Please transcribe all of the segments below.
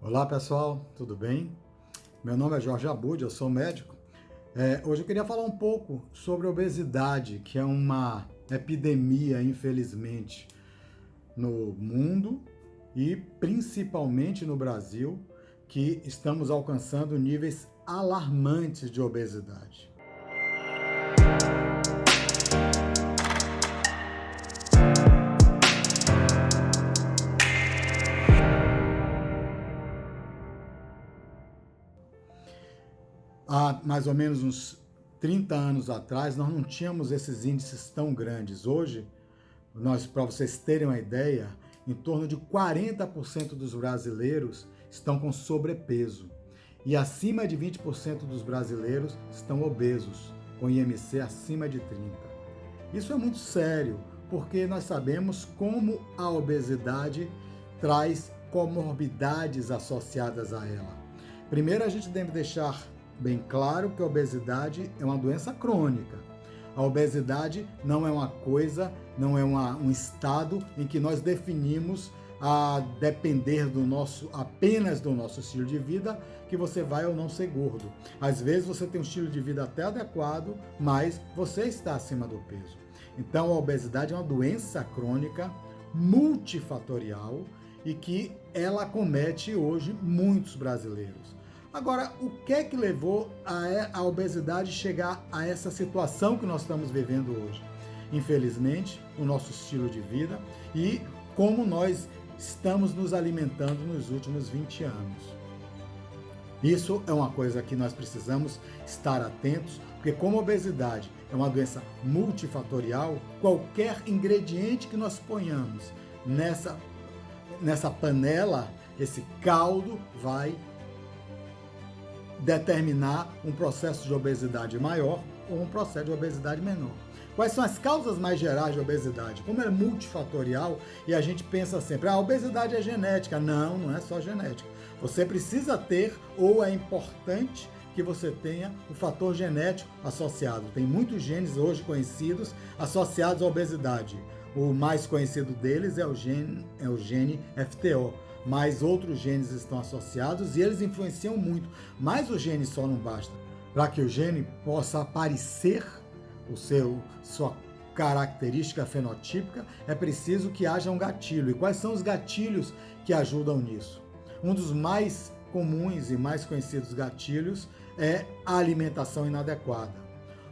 Olá pessoal, tudo bem? Meu nome é Jorge Abud, eu sou médico. Hoje eu queria falar um pouco sobre obesidade, que é uma epidemia, infelizmente, no mundo e principalmente no Brasil, que estamos alcançando níveis alarmantes de obesidade. Há mais ou menos uns 30 anos atrás, nós não tínhamos esses índices tão grandes. Hoje, para vocês terem uma ideia, em torno de 40% dos brasileiros estão com sobrepeso e acima de 20% dos brasileiros estão obesos, com IMC acima de 30. Isso é muito sério, porque nós sabemos como a obesidade traz comorbidades associadas a ela. Primeiro, a gente deve deixar bem claro que a obesidade é uma doença crônica. A obesidade não é uma coisa, não é um estado em que nós definimos a depender apenas do nosso estilo de vida, que você vai ou não ser gordo. Às vezes você tem um estilo de vida até adequado, mas você está acima do peso. Então a obesidade é uma doença crônica multifatorial e que ela acomete hoje muitos brasileiros. Agora, o que é que levou a obesidade chegar a essa situação que nós estamos vivendo hoje? Infelizmente, o nosso estilo de vida e como nós estamos nos alimentando nos últimos 20 anos. Isso é uma coisa que nós precisamos estar atentos, porque como a obesidade é uma doença multifatorial, qualquer ingrediente que nós ponhamos nessa panela, esse caldo vai determinar um processo de obesidade maior ou um processo de obesidade menor. Quais são as causas mais gerais de obesidade? Como é multifatorial e a gente pensa sempre, a obesidade é genética. Não, não é só genética. Você precisa ter, ou é importante que você tenha o fator genético associado. Tem muitos genes hoje conhecidos associados à obesidade. O mais conhecido deles é o gene FTO. Mas outros genes estão associados e eles influenciam muito. Mas o gene só não basta. Para que o gene possa aparecer sua característica fenotípica, é preciso que haja um gatilho. E quais são os gatilhos que ajudam nisso? Um dos mais comuns e mais conhecidos gatilhos é a alimentação inadequada.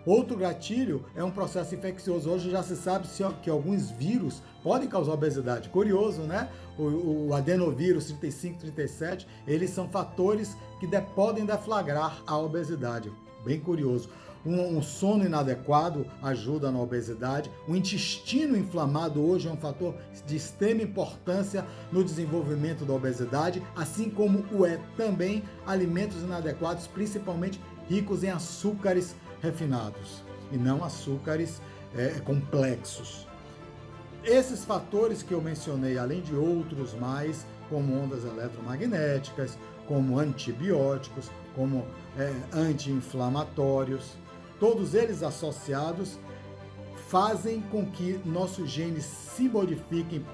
Outro gatilho é um processo infeccioso. Hoje já se sabe que alguns vírus podem causar obesidade. Curioso, né? O adenovírus 35-37, eles são fatores que podem deflagrar a obesidade. Bem curioso. Um sono inadequado ajuda na obesidade. O intestino inflamado hoje é um fator de extrema importância no desenvolvimento da obesidade, assim como o é também alimentos inadequados, principalmente ricos em açúcares refinados e não açúcares complexos. Esses fatores que eu mencionei, além de outros mais, como ondas eletromagnéticas, como antibióticos, como anti-inflamatórios, todos eles associados fazem com que nossos genes se modifiquem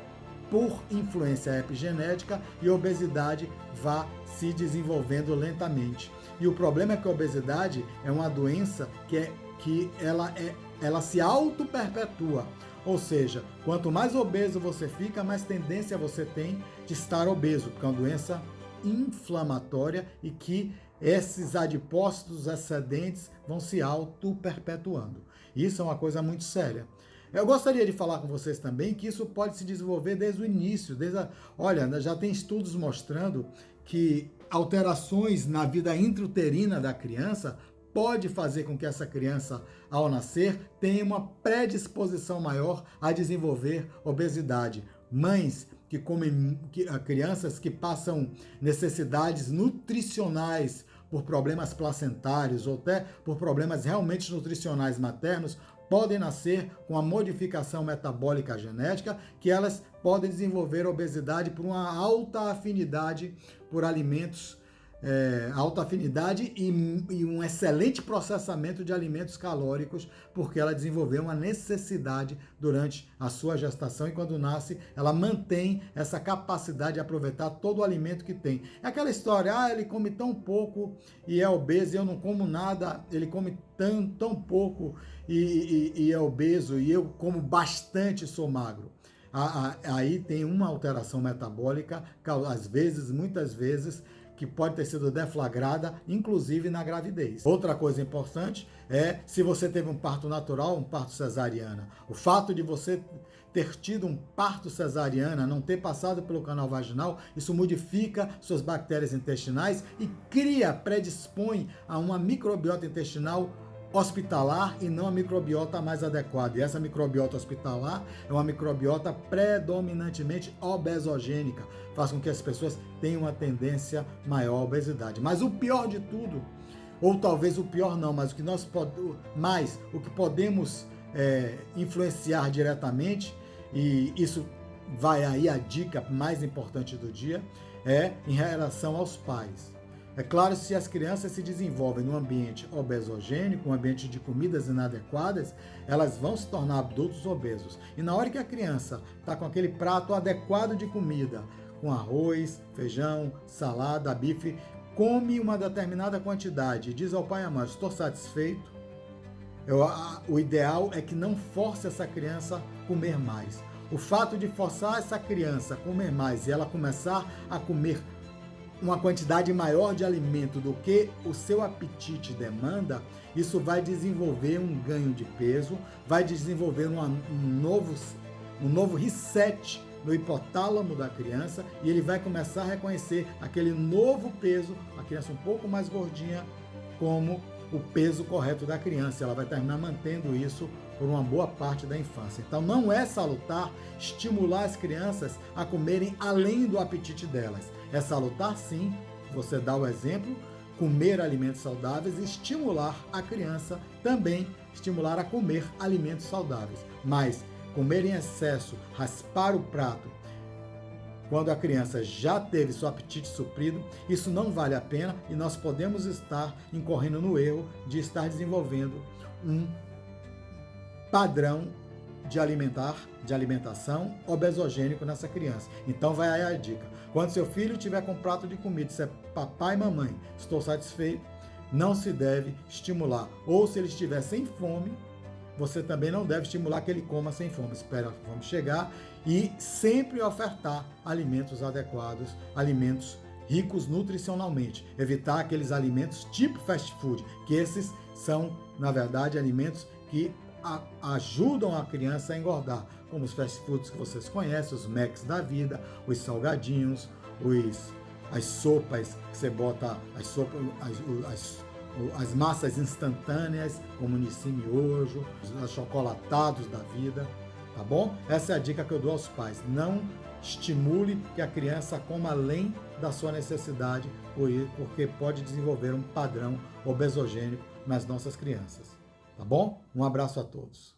por influência epigenética e a obesidade vá se desenvolvendo lentamente. E o problema é que a obesidade é uma doença que ela se auto-perpetua. Ou seja, quanto mais obeso você fica, mais tendência você tem de estar obeso, porque é uma doença inflamatória e que esses adipócitos excedentes vão se auto-perpetuando. Isso é uma coisa muito séria. Eu gostaria de falar com vocês também que isso pode se desenvolver desde o início. Olha, já tem estudos mostrando que alterações na vida intrauterina da criança pode fazer com que essa criança, ao nascer, tenha uma predisposição maior a desenvolver obesidade. Mães que comem, crianças que passam necessidades nutricionais por problemas placentários ou até por problemas realmente nutricionais maternos, podem nascer com a modificação metabólica genética, que elas podem desenvolver obesidade por uma alta afinidade por alimentos alta afinidade e um excelente processamento de alimentos calóricos, porque ela desenvolveu uma necessidade durante a sua gestação e quando nasce, ela mantém essa capacidade de aproveitar todo o alimento que tem. É aquela história, ele come tão pouco e é obeso, e eu não como nada, ele come tão pouco e é obeso, e eu como bastante e sou magro. Aí tem uma alteração metabólica, às vezes, muitas vezes, que pode ter sido deflagrada, inclusive na gravidez. Outra coisa importante é se você teve um parto natural, um parto cesariana. O fato de você ter tido um parto cesariana, não ter passado pelo canal vaginal, isso modifica suas bactérias intestinais e predispõe a uma microbiota intestinal hospitalar e não a microbiota mais adequada. E essa microbiota hospitalar é uma microbiota predominantemente obesogênica, faz com que as pessoas tenham uma tendência maior à obesidade. Mas o pior de tudo, ou talvez o pior não, mas o que podemos influenciar diretamente, e isso vai aí a dica mais importante do dia, é em relação aos pais. É claro, se as crianças se desenvolvem num ambiente obesogênico, um ambiente de comidas inadequadas, elas vão se tornar adultos obesos. E na hora que a criança está com aquele prato adequado de comida, com arroz, feijão, salada, bife, come uma determinada quantidade, diz ao pai e à mãe, estou satisfeito, o ideal é que não force essa criança a comer mais. O fato de forçar essa criança a comer mais e ela começar a comer uma quantidade maior de alimento do que o seu apetite demanda, isso vai desenvolver um ganho de peso, vai desenvolver um novo reset no hipotálamo da criança e ele vai começar a reconhecer aquele novo peso, a criança um pouco mais gordinha, como o peso correto da criança. Ela vai terminar mantendo isso por uma boa parte da infância. Então não é salutar estimular as crianças a comerem além do apetite delas. É salutar sim, você dá o exemplo, comer alimentos saudáveis e estimular a criança também, estimular a comer alimentos saudáveis. Mas comer em excesso, raspar o prato, quando a criança já teve seu apetite suprido, isso não vale a pena e nós podemos estar incorrendo no erro de estar desenvolvendo um padrão de alimentação obesogênico nessa criança. Então vai aí a dica. Quando seu filho tiver com um prato de comida, se é papai e mamãe, estou satisfeito, não se deve estimular. Ou se ele estiver sem fome, você também não deve estimular que ele coma sem fome. Espera a fome chegar e sempre ofertar alimentos adequados, alimentos ricos nutricionalmente. Evitar aqueles alimentos tipo fast food, que esses são, na verdade, alimentos que ajudam a criança a engordar, como os fast foods que vocês conhecem, os Macs da vida, os salgadinhos, as sopas que você bota, as massas instantâneas, como Nissin Miojo, os achocolatados da vida, tá bom? Essa é a dica que eu dou aos pais. Não estimule que a criança coma além da sua necessidade, porque pode desenvolver um padrão obesogênico nas nossas crianças. Tá bom? Um abraço a todos.